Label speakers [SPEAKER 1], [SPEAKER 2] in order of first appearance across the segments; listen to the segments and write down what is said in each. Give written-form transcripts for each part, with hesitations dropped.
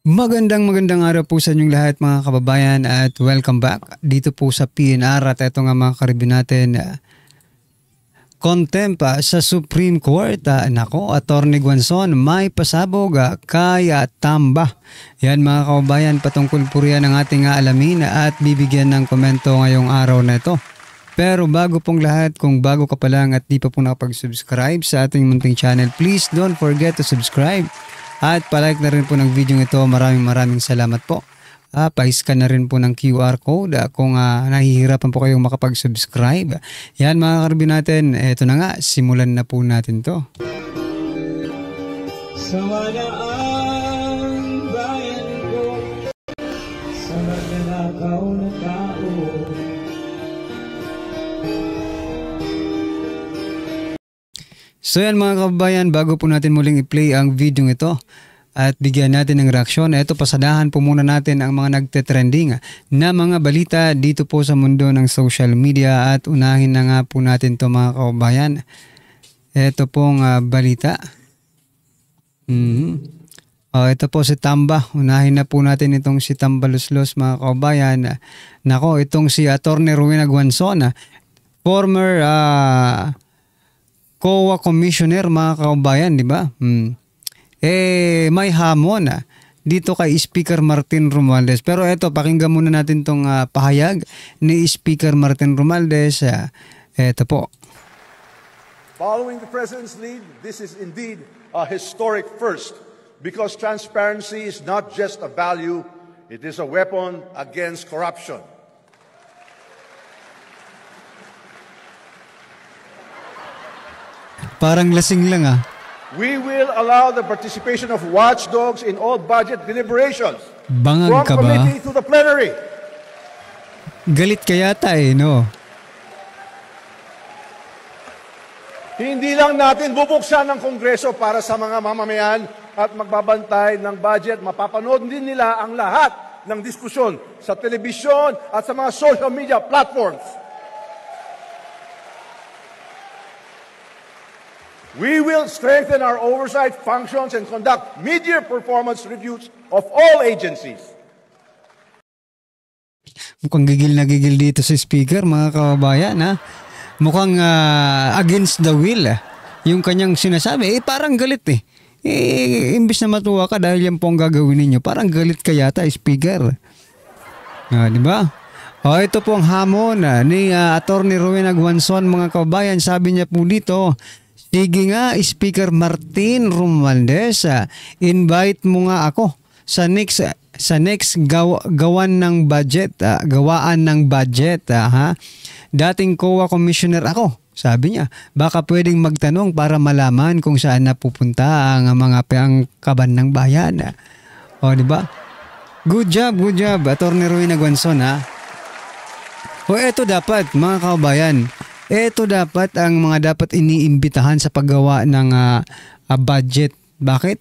[SPEAKER 1] Magandang araw po sa inyong lahat mga kababayan at welcome back dito po sa PNR at ito nga mga karibin natin contempt sa Supreme Court. Nako, Atty. Guanzon may pasabog kay Tamba. Yan mga kababayan, patungkol po riyan ang ating alamin at bibigyan ng komento ngayong araw na ito. Pero bago pong lahat, kung bago ka pa lang at di pa po nakapag-subscribe sa ating munting channel, please don't forget to subscribe. At palike na rin po ng video ito. Maraming salamat po. Pa-scan na rin po ng QR code kung nahihirapan po kayong makapag-subscribe. Yan mga karbi natin. Ito na nga, simulan na po natin to.
[SPEAKER 2] Sawala ang bayan ko sa magnanakaw na tao.
[SPEAKER 1] So yan mga kababayan, bago po natin muling i-play ang video ito at bigyan natin ng reaksyon, ito pasadahan po muna natin ang mga nagte-trending na mga balita dito po sa mundo ng social media at unahin na nga po natin to mga kababayan. Ito pong balita. Ito po si Tamba. Unahin na po natin itong si Tambaluslos mga kababayan. Nako, itong si Atty. Rowena Guanzon, former COA Commissioner mga kababayan, di ba? May hamon dito kay Speaker Martin Romualdez. Pero eto, pakinggan muna natin tong pahayag ni Speaker Martin Romualdez. Eto po.
[SPEAKER 3] Following the President's lead, this is indeed a historic first because transparency is not just a value, it is a weapon against corruption.
[SPEAKER 1] Parang lasing lang
[SPEAKER 3] We will allow the participation of watchdogs in all budget deliberations.
[SPEAKER 1] Bangag
[SPEAKER 3] from
[SPEAKER 1] ka ba?
[SPEAKER 3] committee to the plenary.
[SPEAKER 1] Galit ka yata no?
[SPEAKER 3] Hindi lang natin bubuksan ng Kongreso para sa mga mamamayan at magbabantay ng budget. Mapapanood din nila ang lahat ng diskusyon sa telebisyon at sa mga social media platforms. We will strengthen our oversight functions and conduct mid-year performance reviews of all agencies.
[SPEAKER 1] Mukhang gigil na gigil dito si Speaker mga kababayan Mukhang against the will yung kanyang sinasabi. Parang galit imbis na matuwa ka dahil yan po ang gagawin ninyo, parang galit ka yata Speaker. Di ba? Ito po ang hamon ni Atty. Rowena Guanzon mga kababayan. Sabi niya po dito, sige nga, Speaker Martin Romualdez, invite mo nga ako sa next gawaan ng budget. Dating COA Commissioner ako, sabi niya. Baka pwedeng magtanong para malaman kung saan napupunta ang mga pangkaban ng bayan. Di ba? Good job, Atty. Rowena Guanzon eto dapat mga kababayan. Ito dapat ang mga dapat iniimbitahan sa paggawa ng budget. Bakit?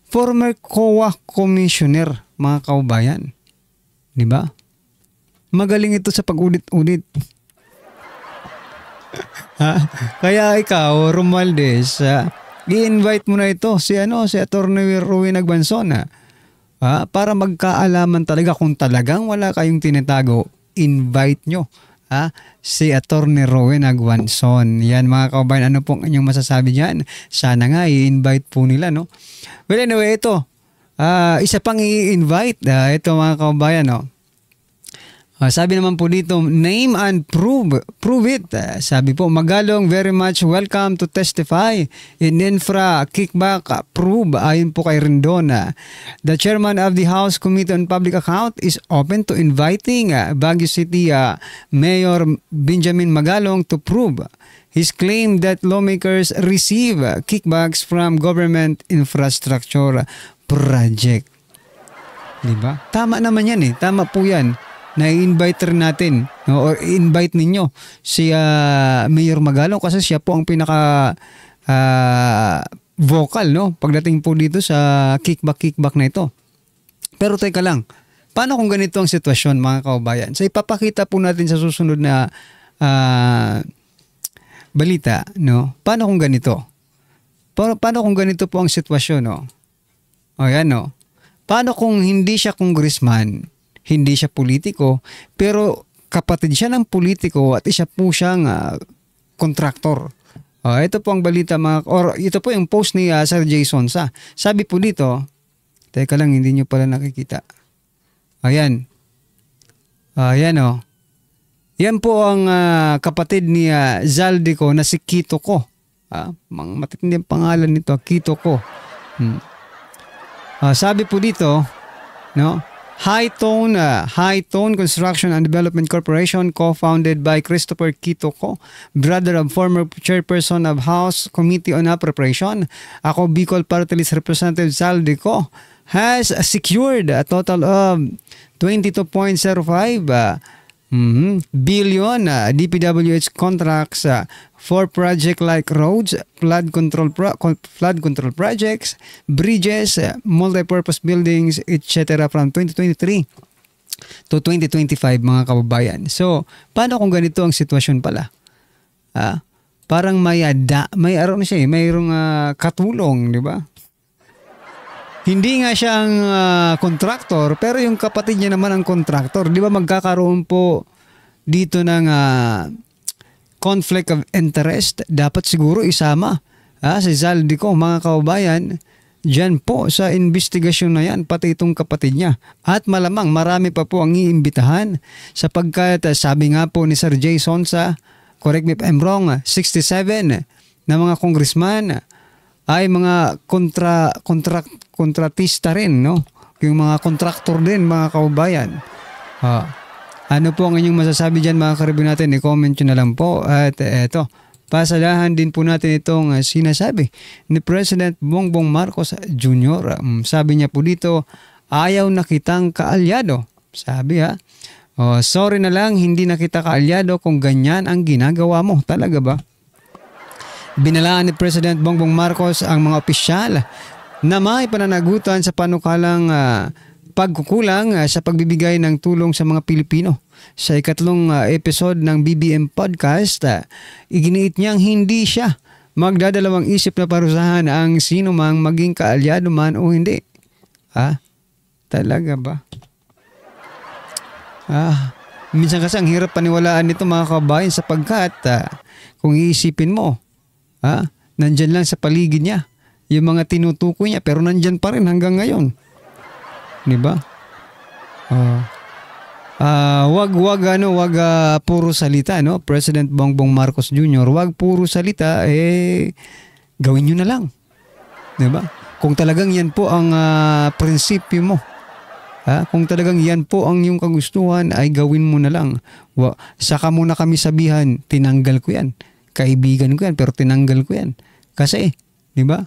[SPEAKER 1] Former COA Commissioner, mga kaubayan. Di ba? Magaling ito sa pag-ulit-ulit. Kaya ikaw, Romualdez, i-invite mo na ito si Atty. Rowena Guanzon para magkaalaman talaga kung talagang wala kayong tinatago, invite nyo si Atty. Rowena Guanzon. Yan mga kababayan, ano pong inyong masasabi diyan? Sana nga i-invite po nila, no? Well, anyway, ito. Isa pang i-invite. Ito mga kababayan, sabi naman po dito, name and prove it. Sabi po, Magalong, very much welcome to testify in infra kickback prove. Ayon po kay Rendon. The chairman of the House Committee on Public Account is open to inviting Baguio City Mayor Benjamin Magalong to prove his claim that lawmakers receive kickbacks from government infrastructure project. Diba? Tama naman yan Tama po yan. Na-invite rin natin or invite ninyo si Mayor Magalong kasi siya po ang pinaka vocal pagdating po dito sa kickback na ito. Pero teka lang, paano kung ganito ang sitwasyon mga kababayan? So ipapakita po natin sa susunod na balita, paano kung ganito? Paano kung ganito po ang sitwasyon, O yan, Paano kung hindi siya congressman, hindi siya politiko, pero kapatid siya ng politiko at isa po siyang kontraktor? Ito po ang balita or ito po yung post ni Sir Jason sa. Sabi po dito, teka lang, hindi nyo pala nakikita. Ayan. Ayan o. Yan po ang kapatid ni Zaldico na si Kitoko. Matitindi ang pangalan nito, Kitoko. Sabi po dito, no? High Tone Construction and Development Corporation, co-founded by Christopher Kitoko, brother of former chairperson of House Committee on Appropriation, ako Bicol Party List Representative Zaldico, has secured a total of 22.05 billion DPWH contracts for project like roads, flood control projects, bridges, multipurpose buildings, etc. from 2023 to 2025 mga kababayan. So, paano kung ganito ang sitwasyon pala? Parang mayroong katulong, di ba? Hindi nga siyang kontraktor, pero yung kapatid niya naman ang kontraktor. Di ba magkakaroon po dito ng conflict of interest? Dapat siguro isama si Zaldico, mga kababayan, dyan po sa investigasyon na yan, pati itong kapatid niya. At malamang marami pa po ang iimbitahan sapagkat sabi nga po ni Sir Jason sa, correct me if I'm wrong, 67 na mga congressman ay mga kontratista rin, no? Yung mga kontraktor din, mga kaubayan. Ano po ang inyong masasabi dyan, mga karibin natin? I-comment nyo na lang po. At eto, pasadahan din po natin itong sinasabi ni President Bongbong Marcos Jr. Sabi niya po dito, ayaw na kitang kaalyado. Sabi sorry na lang, hindi na kita kaalyado kung ganyan ang ginagawa mo. Talaga ba? Binalaan ni President Bongbong Marcos ang mga opisyal na may pananagutan sa panukalang pagkukulang sa pagbibigay ng tulong sa mga Pilipino. Sa ikatlong episode ng BBM Podcast, iginiit niyang hindi siya magdadalawang isip na parusahan ang sino mang maging kaalyado man o hindi. Talaga ba? Minsan kasi ang hirap paniwalaan nito, mga kabayan, sapagkat kung iisipin mo, nandyan lang sa paligid niya yung mga tinutukoy niya, pero nandyan pa rin hanggang ngayon. Di ba? Wag puro salita, no? President Bongbong Marcos Jr., wag puro salita, gawin nyo na lang. Di ba? Kung talagang yan po ang prinsipyo mo, kung talagang yan po ang iyong kagustuhan, ay gawin mo na lang. Saka muna kami sabihan, tinanggal ko yan. Kaibigan ko yan, pero tinanggal ko yan. Kasi, di ba?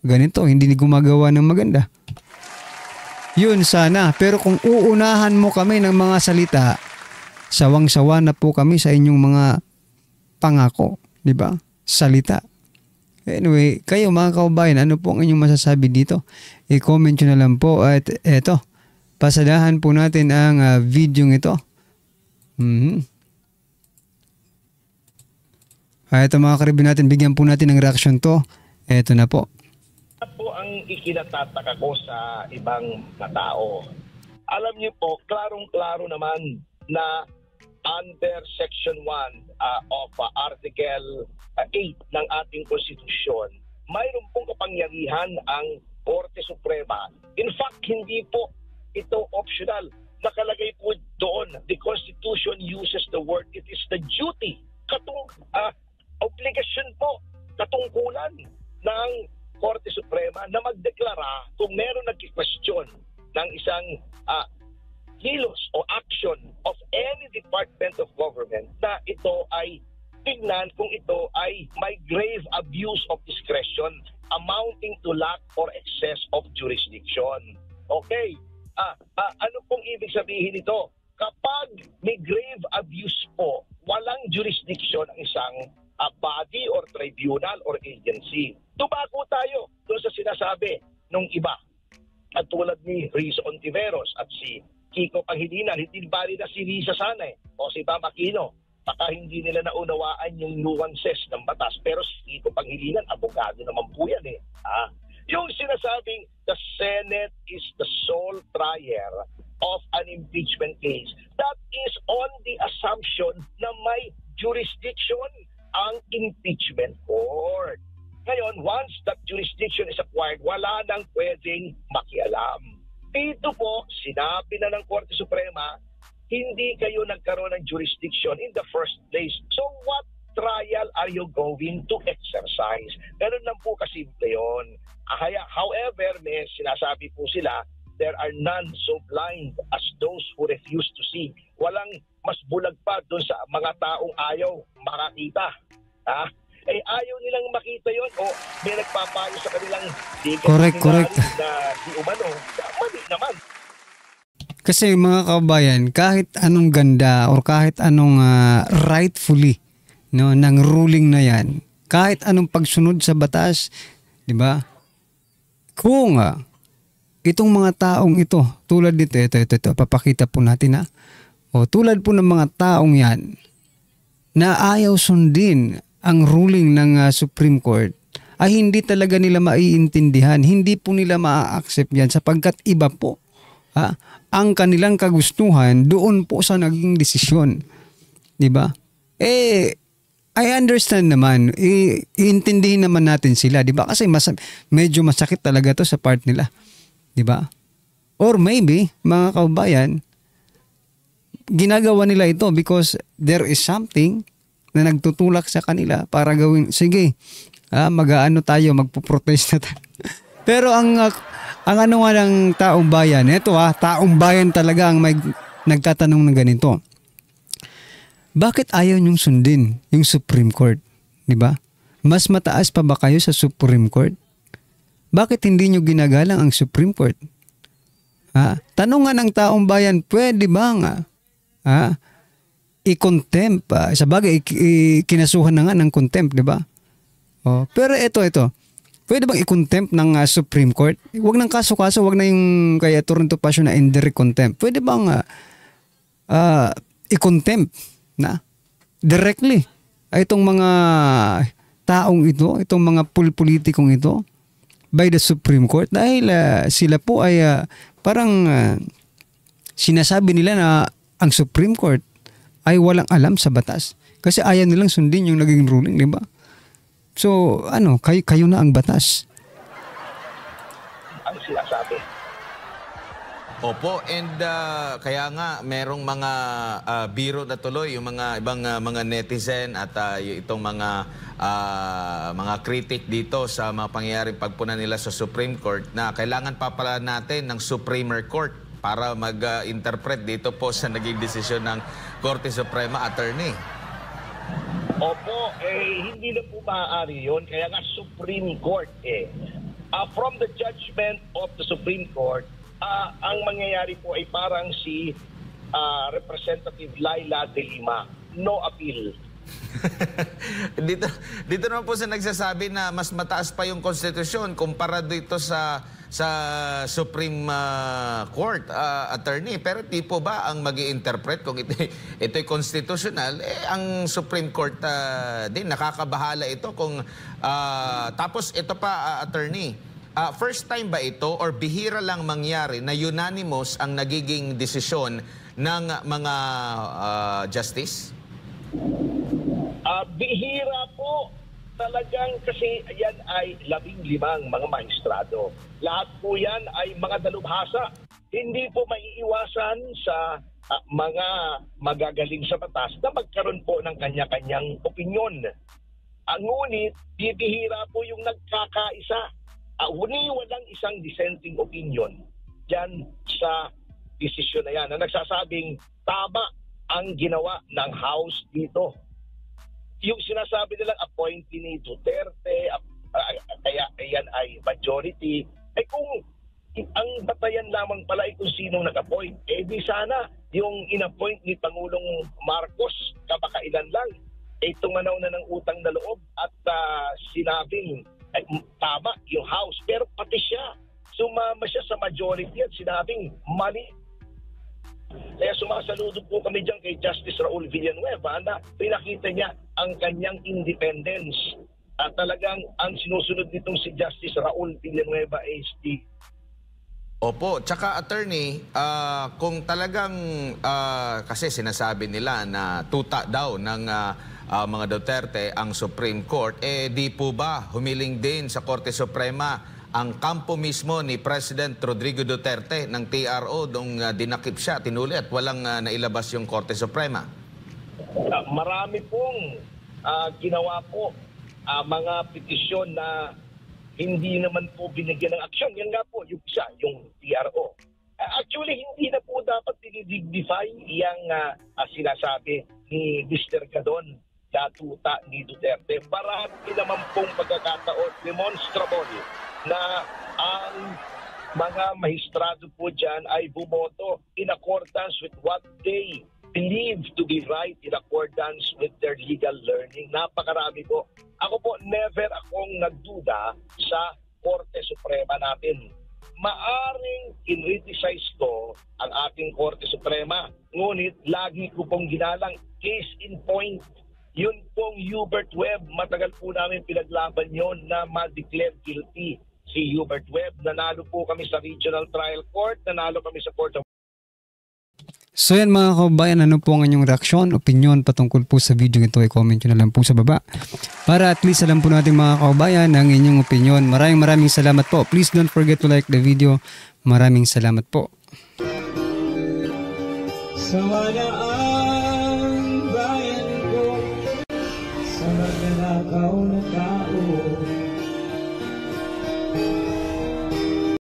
[SPEAKER 1] Ganito, hindi gumagawa ng maganda. Yun sana. Pero kung uunahan mo kami ng mga salita, sawang-sawa na po kami sa inyong mga pangako. Di ba? Salita. Anyway, kayo mga kaubayan, ano po ang inyong masasabi dito? I-comment nyo na lang po. At eto, pasadahan po natin ang video ito. Ito mga karibin natin, bigyan po natin ng reaction to. Ito na po.
[SPEAKER 4] Po ang ikinatataka ko sa ibang tao. Alam niyo po, klarong-klaro naman na under Section 1 of Article 8 ng ating konstitusyon, mayroon pong kapangyarihan ang Korte Suprema. In fact, hindi po ito optional. Nakalagay po doon, the Constitution uses the word, it is the duty, obligasyon po, katungkulan ng Korte Suprema na magdeklara kung meron nagki-question ng isang kilos o action of any department of government na ito ay tignan kung ito ay may grave abuse of discretion amounting to lack or excess of jurisdiction. Okay, ano pong ibig sabihin nito? Kapag may grave abuse po, walang jurisdiction ang isang body or tribunal or agency. Tumago tayo doon sa sinasabi nung iba. At tulad ni Riz Ontiveros at si Kiko Pangilinan, hindi bali na si Risa sana o si Bam Aquino. Baka hindi nila naunawaan yung nuances ng batas. Pero si Kiko Pangilinan, abogado naman po yan . Yung sinasabing the Senate is the sole trier of an impeachment case, that is on the assumption na may jurisdiction ang impeachment court. Ngayon, once that jurisdiction is acquired, wala nang pwedeng makialam. Dito po, sinabi na ng Korte Suprema, hindi kayo nagkaroon ng jurisdiction in the first place. So what trial are you going to exercise? Ganun lang po kasimple yun. However, may sinasabi po sila, there are none so blind as those who refuse to see. Walang mas bulag pa doon sa mga taong ayaw makakita. Ayaw nilang makita yon o may nagpapayo sa kanilang
[SPEAKER 1] correct
[SPEAKER 4] na di umano. Mali naman.
[SPEAKER 1] Kasi mga kabayan, kahit anong ganda or kahit anong rightfully ng ruling na yan, kahit anong pagsunod sa batas, di ba? Kung itong mga taong ito, tulad dito, ito, papakita po natin tulad po ng mga taong yan na ayaw sundin ang ruling ng Supreme Court, ay hindi talaga nila maiintindihan, hindi po nila maa-accept yan sapagkat iba po ang kanilang kagustuhan doon po sa naging desisyon. Di ba? I understand naman, iintindihin naman natin sila, di ba? Kasi medyo masakit talaga to sa part nila. Di ba? Or maybe, mga kababayan, ginagawa nila ito because there is something na nagtutulak sa kanila para gawin, sige, mag-aano tayo, magpo-protest na tayo. Pero ang ano nga ng taong bayan, ito taong bayan talaga ang may nagtatanong ng ganito. Bakit ayaw niyong sundin yung Supreme Court? Di ba? Mas mataas pa ba kayo sa Supreme Court? Bakit hindi niyo ginagalang ang Supreme Court? Tanungan ng taong bayan, pwede ba nga i-contempt, sa bagay, kinasuhan na nga ng contempt, di ba? Pero ito, pwede bang i-contempt ng Supreme Court? Huwag ng kaso-kaso, huwag na yung kay Toronto Passion na indirect contempt. Pwede bang i-contempt na directly itong mga taong ito, itong mga politikong ito by the Supreme Court dahil sila po ay parang sinasabi nila na ang Supreme Court ay walang alam sa batas. Kasi ayaw nilang sundin yung naging ruling, di ba? So, kayo na ang batas.
[SPEAKER 4] Ang sinasabi.
[SPEAKER 5] Opo, and kaya nga merong mga biro na tuloy, yung mga ibang mga netizen at itong mga critic dito sa mga pangyayaring pagpuna nila sa Supreme Court na kailangan pa pala natin ng Supreme Court para mag-interpret dito po sa naging desisyon ng Korte Suprema, Attorney.
[SPEAKER 4] Opo, hindi na po maaari yun. Kaya nga Supreme Court from the judgment of the Supreme Court, ang mangyayari po ay parang si Representative Laila de Lima, no appeal.
[SPEAKER 5] dito naman po sa nagsasabi na mas mataas pa yung konstitusyon kumpara dito sa Supreme Court, Attorney. Pero di po ba ang mag-i-interpret kung ito'y constitutional, ang Supreme Court din nakakabahala ito kung tapos ito pa, Attorney, first time ba ito or bihira lang mangyari na unanimous ang nagiging desisyon ng mga justice?
[SPEAKER 4] Bihira po. Talagang kasi yan ay 15 mga maestrado. Lahat po yan ay mga dalubhasa. Hindi po maiiwasan sa mga magagaling sa batas na magkaroon po ng kanya-kanyang opinyon. Ngunit, bibihira po yung nagkakaisa. Walang isang dissenting opinion dyan sa desisyon na yan na nagsasabing tama ang ginawa ng House dito. Yung sinasabi nilang appointee ni Duterte, kaya yan ay majority, ay kung ang batayan lamang pala ay kung sinong nag-appoint, di sana yung in-appoint ni Pangulong Marcos kamakailan lang, tumanaw na ng utang na loob at sinabing tama yung House, pero pati siya, sumama siya sa majority at sinabing mali. Kaya sumasaludo po kami dyan kay Justice Raul Villanueva na pinakita niya ang kanyang independence talagang ang sinusunod nitong si Justice Raul Villanueva AST.
[SPEAKER 5] Opo, tsaka attorney, kung talagang kasi sinasabi nila na tuta daw ng mga Duterte ang Supreme Court, di po ba humiling din sa Korte Suprema ang kampo mismo ni President Rodrigo Duterte ng TRO nung dinakip siya, tinuli at walang nailabas yung Korte Suprema?
[SPEAKER 4] Marami pong ginawa po mga petisyon na hindi naman po binigyan ng aksyon. Yan nga po, yung isa, yung TRO. Actually, hindi na po dapat dinidignify yung sinasabi ni Mr. Gadon na tuta ni Duterte. Marami naman pong pagkakataon demonstrable na ang mga mahistrado po dyan ay bumoto in accordance with what they believe to be right, in accordance with their legal learning. Napakarami po. Ako po, never akong nagduda sa Korte Suprema natin. Maaring in-criticize ko ang ating Korte Suprema. Ngunit lagi ko pong ginalang case in point. Yun pong Hubert Webb, matagal po namin pinaglaban yon na ma-declare guilty si Hubert Webb. Nanalo po kami sa Regional Trial Court, nanalo kami sa Court of.
[SPEAKER 1] So yan mga kabayan, ano po ang inyong reaksyon, opinion patungkol po sa video ito, i-comment nyo na lang po sa baba. Para at least alam po natin mga kabayan ang inyong opinion. Maraming salamat po. Please don't forget to like the video. Maraming salamat po.
[SPEAKER 2] Sa walaan